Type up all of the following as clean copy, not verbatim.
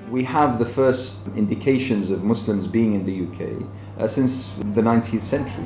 We have the first indications of Muslims being in the UK since the 19th century.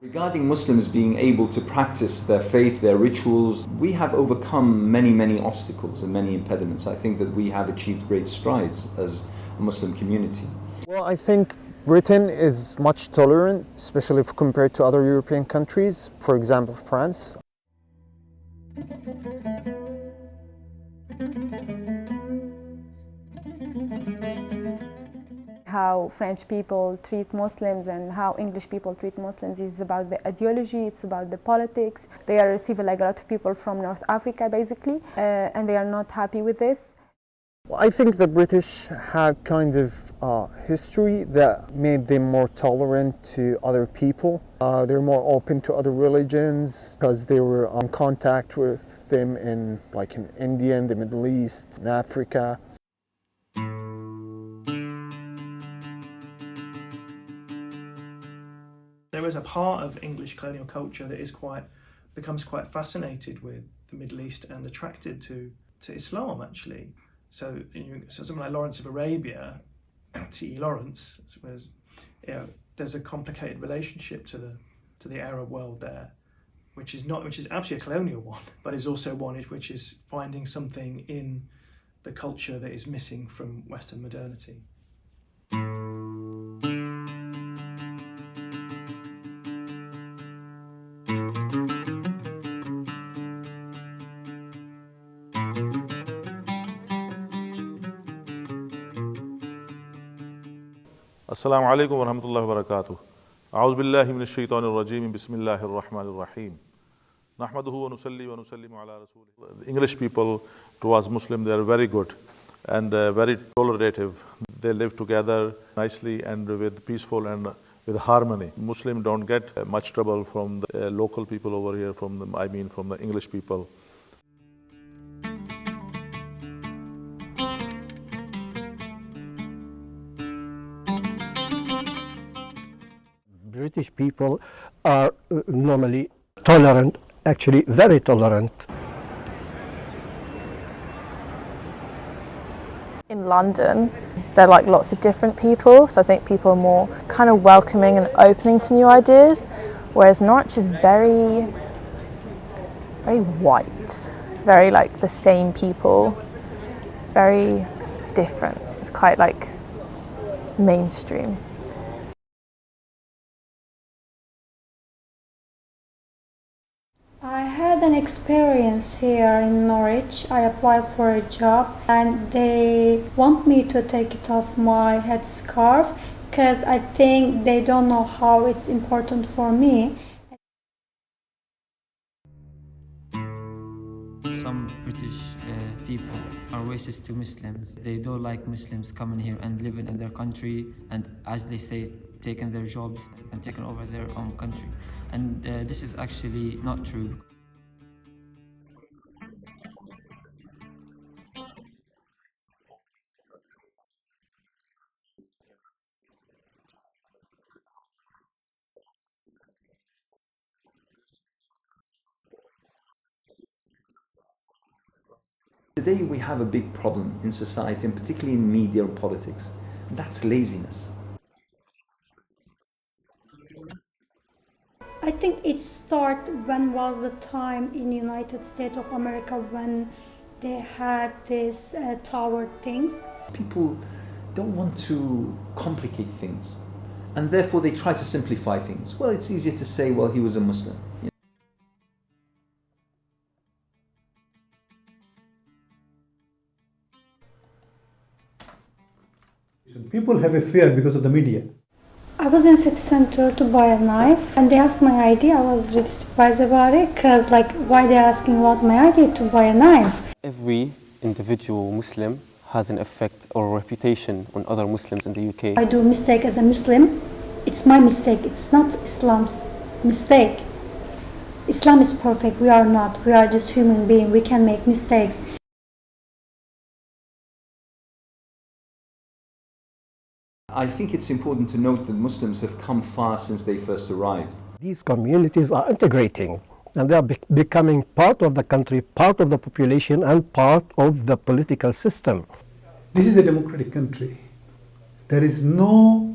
Regarding Muslims being able to practice their faith, their rituals, we have overcome many obstacles and many impediments. I think that we have achieved great strides as a Muslim community. Well, I think Britain is much tolerant, especially if compared to other European countries, for example, France. How French people treat Muslims and how English people treat Muslims is about the ideology, it's about the politics. They are receiving like a lot of people from North Africa basically, and they are not happy with this. Well, I think the British had kind of history that made them more tolerant to other people. They're more open to other religions because they were in contact with them in India, in the Middle East, in Africa. There is a part of English colonial culture that becomes quite fascinated with the Middle East and attracted to Islam actually. So something like Lawrence of Arabia, T.E. Lawrence, there's a complicated relationship to the Arab world there, which is absolutely a colonial one, but is also one which is finding something in the culture that is missing from Western modernity. Assalamu alaikum wa rahmatullahi wa barakatuh. A'udhu billahi minash shaitanir rajim. Bismillahir rahmanir rahim. Nahmaduhu wa nusalli wa nusallimu ala rasulih. The English people towards Muslim, they are very good and very tolerative. They live together nicely and with peaceful and with harmony. Muslim don't get much trouble from the local people over here, from the English people. British people are normally tolerant, actually very tolerant. In London, there are like lots of different people, so I think people are more kind of welcoming and opening to new ideas, whereas Norwich is very white, very like the same people, very different. It's quite like mainstream. I had an experience here in Norwich. I applied for a job and they want me to take it off my headscarf because I think they don't know how it's important for me. Some British people are racist to Muslims. They don't like Muslims coming here and living in their country and, as they say, taking their jobs and taking over their own country. And this is actually not true. Today we have a big problem in society, and particularly in media and politics. That's laziness. I think it started when was the time in United States of America when they had this tower things. People don't want to complicate things, and therefore they try to simplify things. Well, it's easier to say, well, he was a Muslim. People have a fear because of the media. I was in city center to buy a knife and they asked my ID. I was really surprised about it because why they're asking about my ID to buy a knife. Every individual Muslim has an effect or reputation on other Muslims in the UK. I do mistake as a Muslim. It's my mistake. It's not Islam's mistake. Islam is perfect. We are not. We are just human beings. We can make mistakes. I think it's important to note that Muslims have come far since they first arrived. These communities are integrating and they are becoming part of the country, part of the population and part of the political system. This is a democratic country. There is no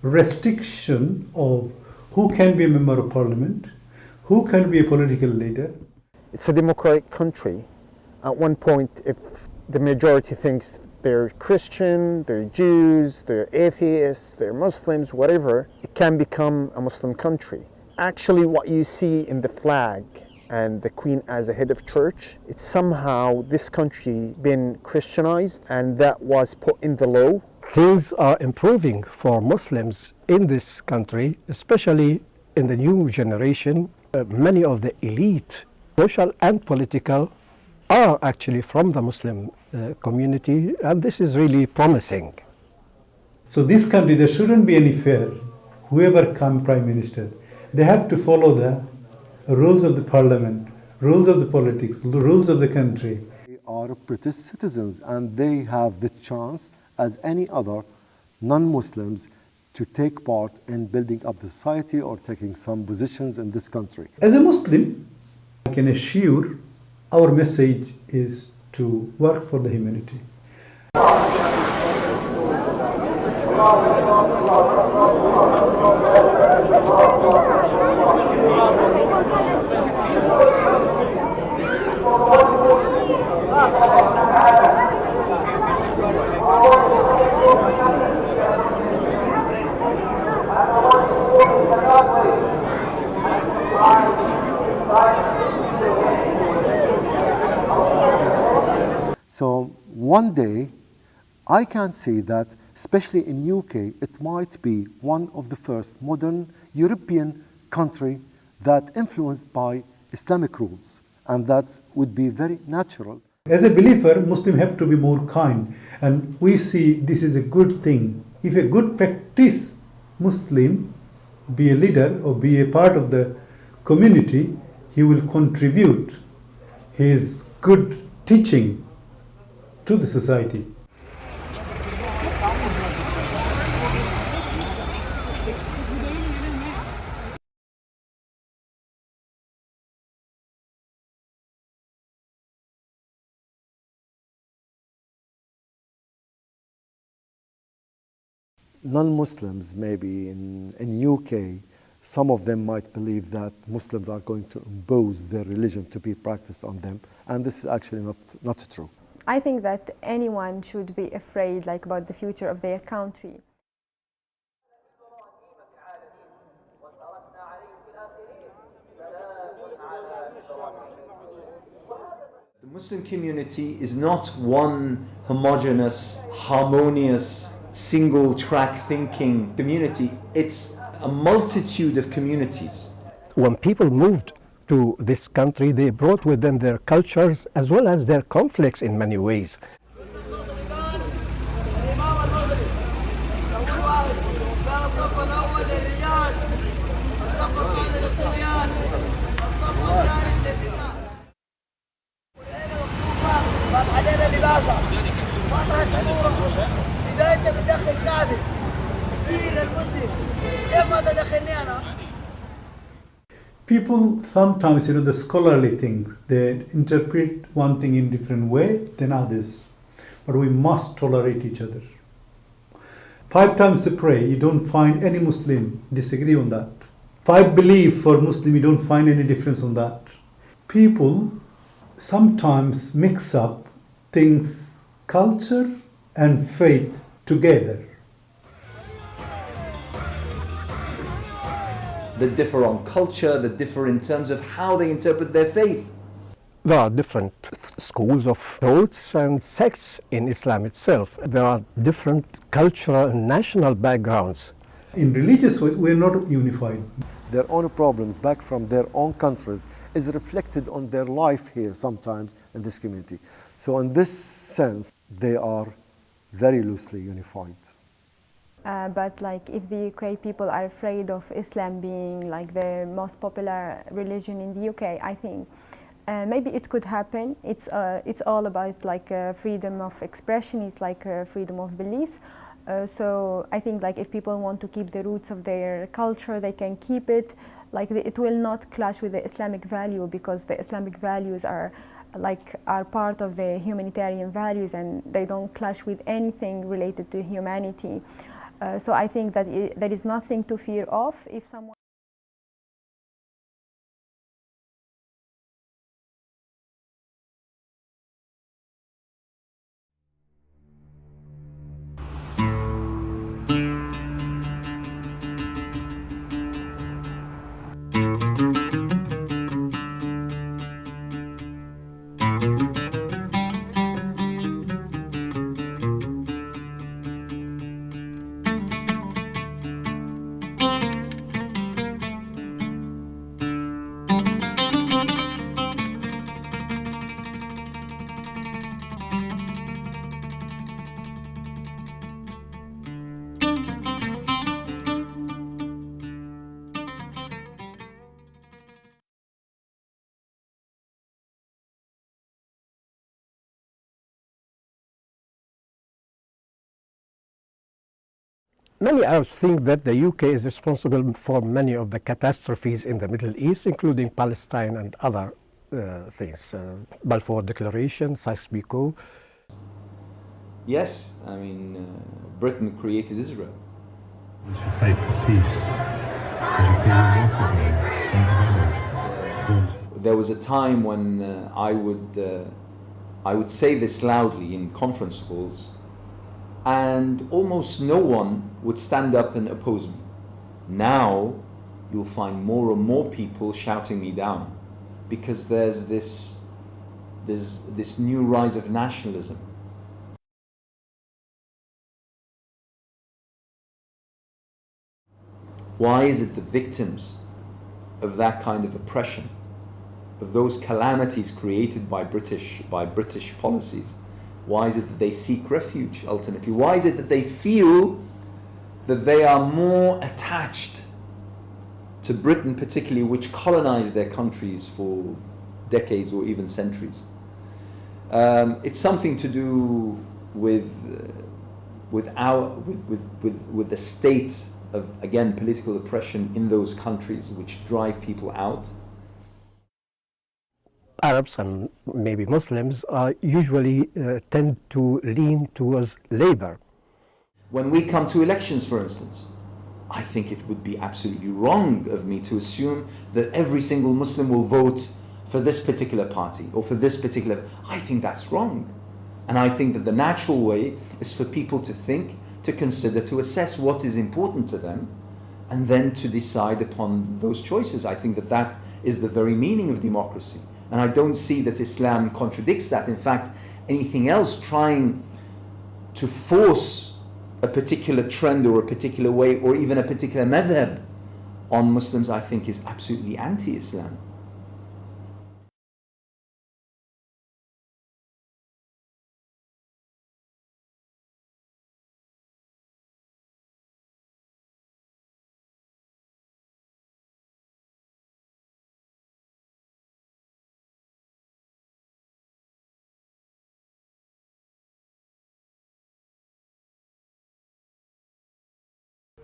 restriction of who can be a member of parliament, who can be a political leader. It's a democratic country. At one point, if the majority thinks they're Christian, they're Jews, they're atheists, they're Muslims, whatever, it can become a Muslim country. Actually, what you see in the flag and the Queen as a head of church, it's somehow this country been Christianized and that was put in the law. Things are improving for Muslims in this country, especially in the new generation. Many of the elite, social and political, are actually from the Muslim community, and this is really promising. So this country, there shouldn't be any fear. Whoever comes prime minister, they have to follow the rules of the parliament, rules of the politics, rules of the country. They are British citizens and they have the chance, as any other non-Muslims, to take part in building up the society or taking some positions in this country. As a Muslim, I can assure our message is to work for the humanity. So one day, I can see that, especially in UK, it might be one of the first modern European country that influenced by Islamic rules, and that would be very natural. As a believer, Muslims have to be more kind, and we see this is a good thing. If a good practice Muslim be a leader or be a part of the community, he will contribute his good teaching to the society. Non-Muslims, maybe in UK, some of them might believe that Muslims are going to impose their religion to be practiced on them, and this is actually not true. I think that anyone should be afraid about the future of their country. The Muslim community is not one homogeneous, harmonious, single-track thinking community. It's a multitude of communities. When people moved to this country, they brought with them their cultures as well as their conflicts in many ways. People sometimes, the scholarly things, they interpret one thing in different way than others. But we must tolerate each other. 5 times a pray, you don't find any Muslim disagree on that. 5 believe for Muslim, you don't find any difference on that. People sometimes mix up things, culture and faith together. That differ on culture, that differ in terms of how they interpret their faith. There are different schools of thoughts and sects in Islam itself. There are different cultural and national backgrounds. In religious way, we're not unified. Their own problems back from their own countries is reflected on their life here sometimes in this community. So in this sense, they are very loosely unified. But like if the UK people are afraid of Islam being like the most popular religion in the UK, I think maybe it could happen. It's all about like freedom of expression. It's like freedom of beliefs. So I think like if people want to keep the roots of their culture, they can keep it. Like it will not clash with the Islamic value, because the Islamic values are part of the humanitarian values, and they don't clash with anything related to humanity. So I think that there is nothing to fear of if someone. Many Arabs think that the UK is responsible for many of the catastrophes in the Middle East, including Palestine and other things. Balfour Declaration, Sykes-Picot. Yes, I mean, Britain created Israel. What's your fight for peace? Did you feel motivated? There was a time when I would say this loudly in conference calls, and almost no one would stand up and oppose me. Now you'll find more and more people shouting me down, because there's this new rise of nationalism. Why is it the victims of that kind of oppression, of those calamities created by British policies, why is it that they seek refuge ultimately? Why is it that they feel that they are more attached to Britain, particularly, which colonized their countries for decades or even centuries? It's something to do with the state of, again, political oppression in those countries, which drive people out. Arabs and maybe Muslims usually tend to lean towards labor. When we come to elections, for instance, I think it would be absolutely wrong of me to assume that every single Muslim will vote for this particular party or for this particular. I think that's wrong. And I think that the natural way is for people to think, to consider, to assess what is important to them, and then to decide upon those choices. I think that that is the very meaning of democracy. And I don't see that Islam contradicts that. In fact, anything else trying to force a particular trend or a particular way or even a particular madhab on Muslims, I think is absolutely anti-Islam.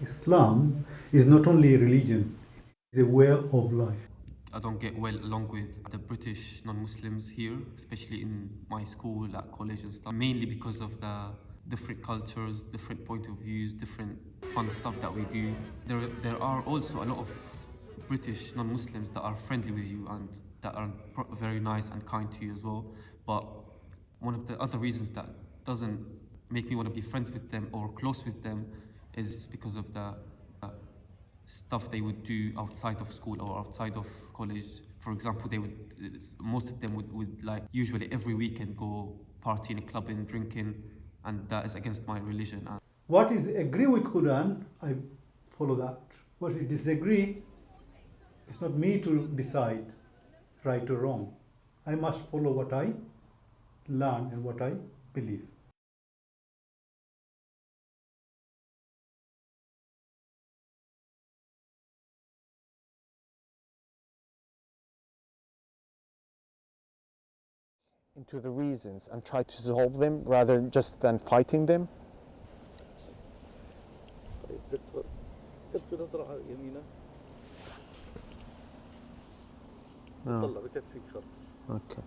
Islam is not only a religion, it's a way of life. I don't get well along with the British non-Muslims here, especially in my school, at college and stuff, mainly because of the different cultures, different point of views, different fun stuff that we do. There are also a lot of British non-Muslims that are friendly with you and that are very nice and kind to you as well. But one of the other reasons that doesn't make me want to be friends with them or close with them is because of the stuff they would do outside of school or outside of college For example, most of them would like usually every weekend go partying, clubbing, drinking, and that is against my religion. What is agree with Quran, I follow that. What is disagree, it's not me to decide right or wrong. I must follow what I learn and what I believe. Into the reasons and try to solve them rather just than fighting them. طيب دكتور القي نظرة على يمينك. طلع بكفيك خلاص. اوكي.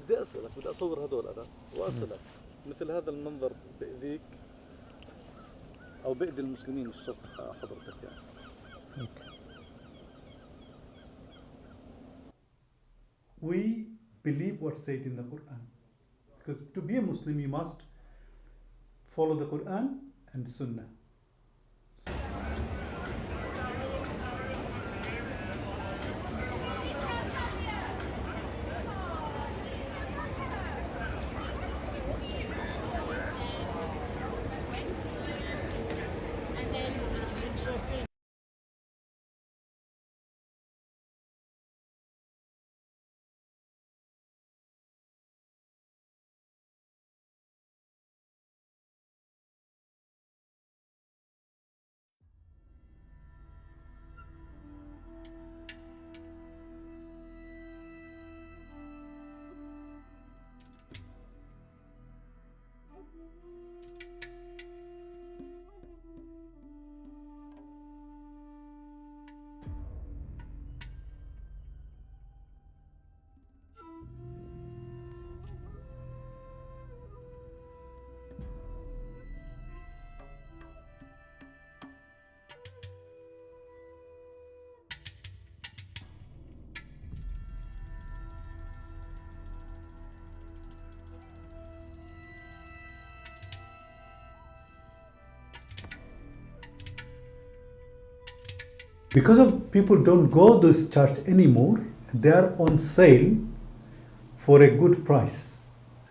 بدي اسالك، بدي اصور هذول انا واسالك مثل هذا المنظر بأذيك او بأذي المسلمين الصبح حضرتك يعني. Okay. We believe what's said in the Quran. Because to be a Muslim, you must follow the Quran and Sunnah. Because of people don't go to this church anymore, they are on sale for a good price.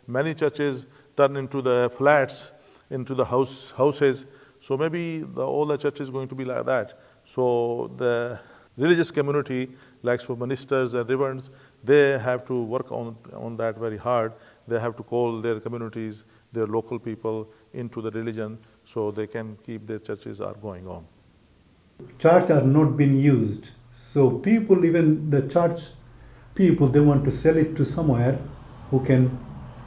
Many churches turn into the flats, into the houses. So maybe all the church is going to be like that. So the religious community, like for ministers and reverends, they have to work on that very hard. They have to call their communities, their local people into the religion so they can keep their churches are going on. Church are not being used. So people, even the church people, they want to sell it to somewhere who can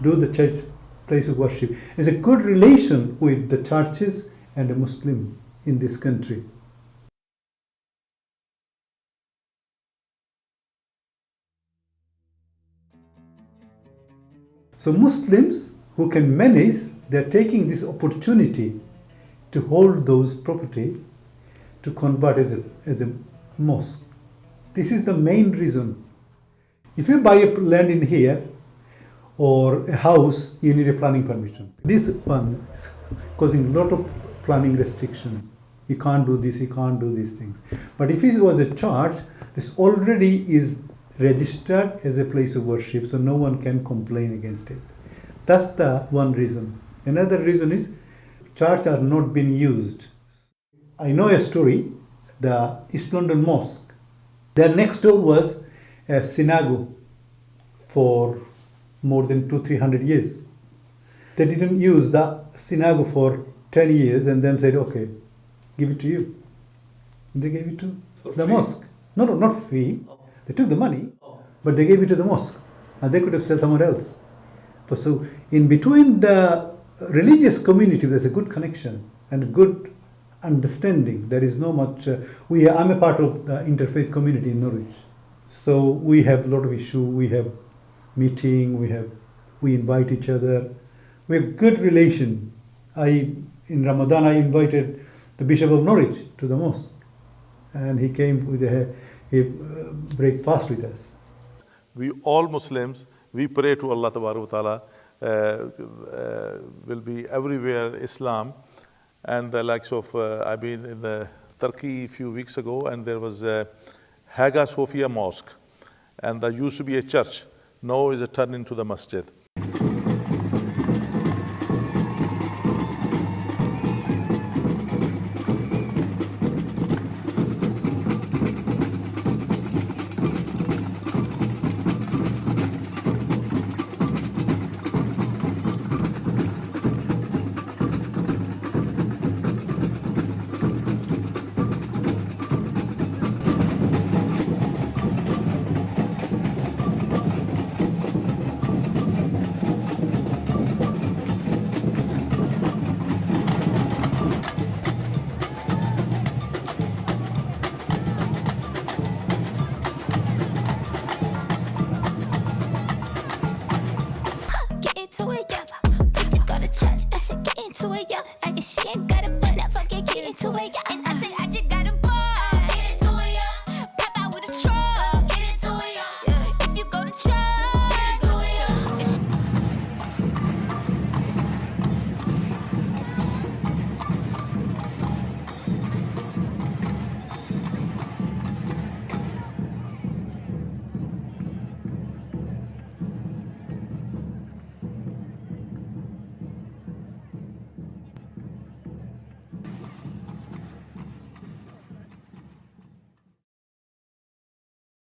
do the church place of worship. It's a good relation with the churches and the Muslim in this country. So Muslims who can manage, they're taking this opportunity to hold those property to convert as a mosque. This is the main reason. If you buy a land in here or a house, you need a planning permission. This one is causing a lot of planning restriction. You can't do this, you can't do these things. But if it was a church, this already is registered as a place of worship, so no one can complain against it. That's the one reason. Another reason is church are not being used. I know a story, the East London Mosque. There next door was a synagogue for more than 200-300 years. They didn't use the synagogue for 10 years and then said, okay, give it to you. And they gave it to the mosque. No, not free. They took the money, but they gave it to the mosque. And they could have sold somewhere else. But so in between the religious community, there's a good connection and good understanding. There is no much. I'm a part of the interfaith community in Norwich, so we have a lot of issue. We have meeting. We invite each other. We have good relation. In Ramadan I invited the Bishop of Norwich to the mosque, and he came with a breakfast with us. We all Muslims, we pray to Allah Ta'ala, will be everywhere Islam. And the likes of, I've been in Turkey a few weeks ago, and there was Hagia Sophia Mosque, and there used to be a church, now is turned into the masjid. Get into it, yeah. If you go to church, I said get into it, yeah. I guess she ain't got it, but never get into it, yeah. And I